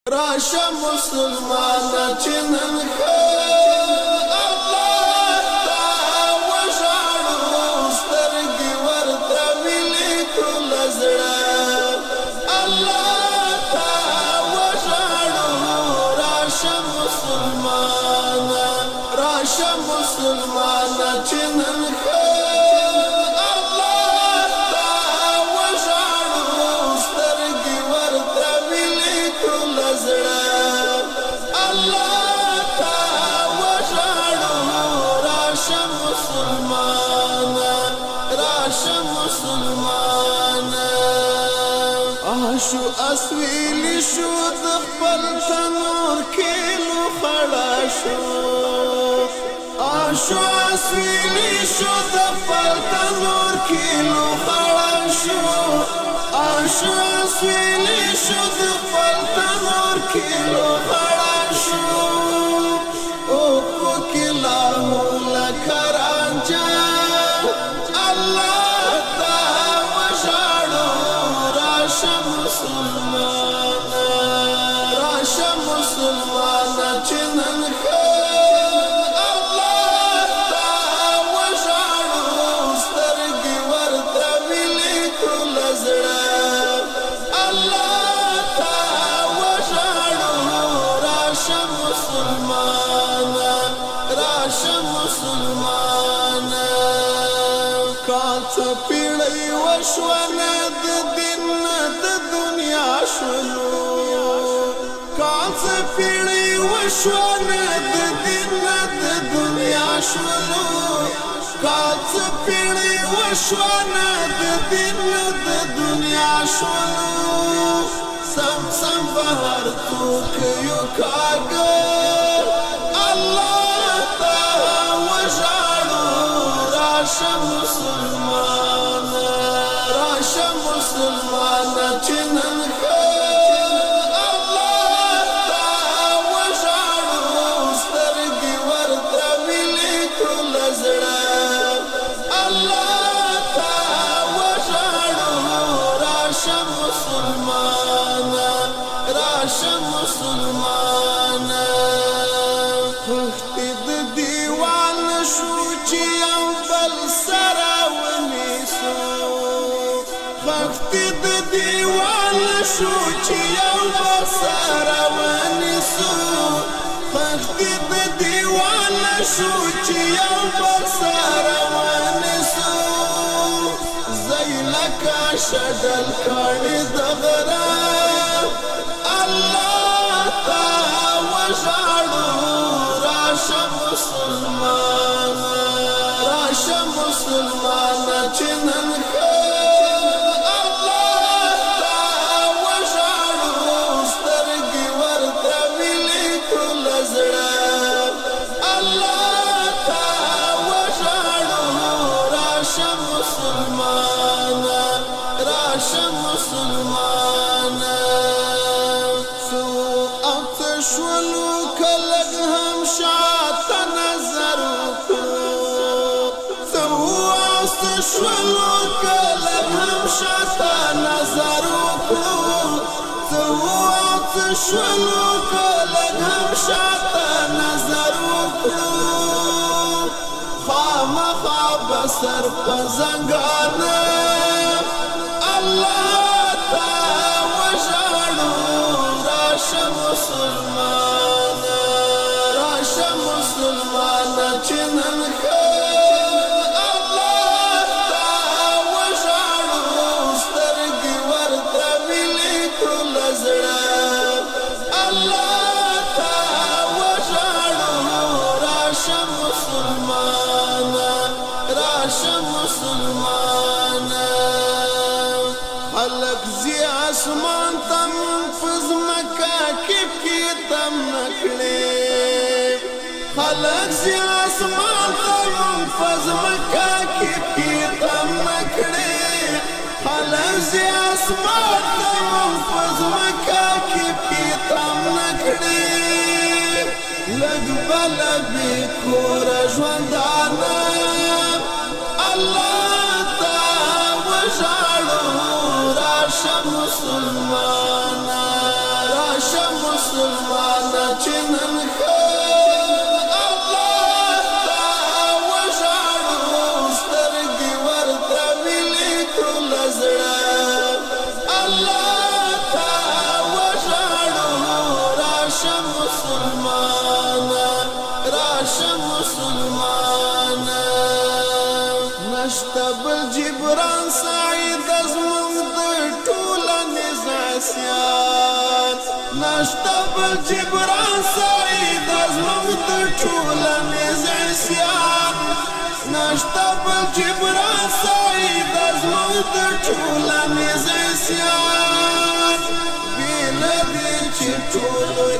راشه مسلمان چې نن الله ته وژاړو سترګې ورته ملي ټول زړه الله ته وژاړو راشه مسلمان چې نن شو اسویلی شو د خپل تنور کې لو خړا شو شو اسویلی شو د خپل تنور کې لو خړا شو شو اسویلی شو د خپل تنور کې لو خړا شو او کو کې لا مولا کرانجا الله تا وژاړو راشه مسلمان چې نن الله ته وژاړو سترګې ورته ملي ټول زړه الله ته وژاړو راشه مسلمان کاڅ پیړۍ وشونه د دین د دنیا شلو کاڅ پیړۍ وشونه د دین د دنیا شلو کاڅ پیړۍ وشونه د دین د دنیا شلو سم بهر تو کيو کاګه الله ته وژاړو راشه مسلمان چې نن الله ته وژاړو سترګې ورته ملي ټول زړه الله ته وژاړو راشه مسلمان وخت د دیوان شو چې یو بل سره ونیسو وخت د دیوان شو چې یو بل سره ونیسو وخت د دیوان شو چې یو بل سره ونیسو زیلکه شدل کړي د غره الله ته وژاړو راشه مسلمان چې نن الله ته وژاړو سترګې ورته ملي ټول زړه الله ته وژاړو راشه مسلمان سو او تشولو کلک هم شاته نظر شولو کلک هم شاته نظر شولو کلک هم شاته نظر خامخا بسر په زنګانه الله ته وژاړو راشه مسلمان چې نن خلق زی آسمان تم فزمکا کپ کی تم نکڑے خلق زی آسمان تم فزمکا کپ کی تم نکڑے خلق زی آسمان تم فزمکا کپ کی تم نکڑے لگ بلبی کور ژوندانه الله ته وژاړو راشه مسلمان بل جبران سعید ازمون د ټولنې زاسیان نشتا بل جبران سعید ازمون د ټولنې زاسیان نشتا بل جبران سعید ازمون د ټولنې زاسیان بیل دې چې ټولو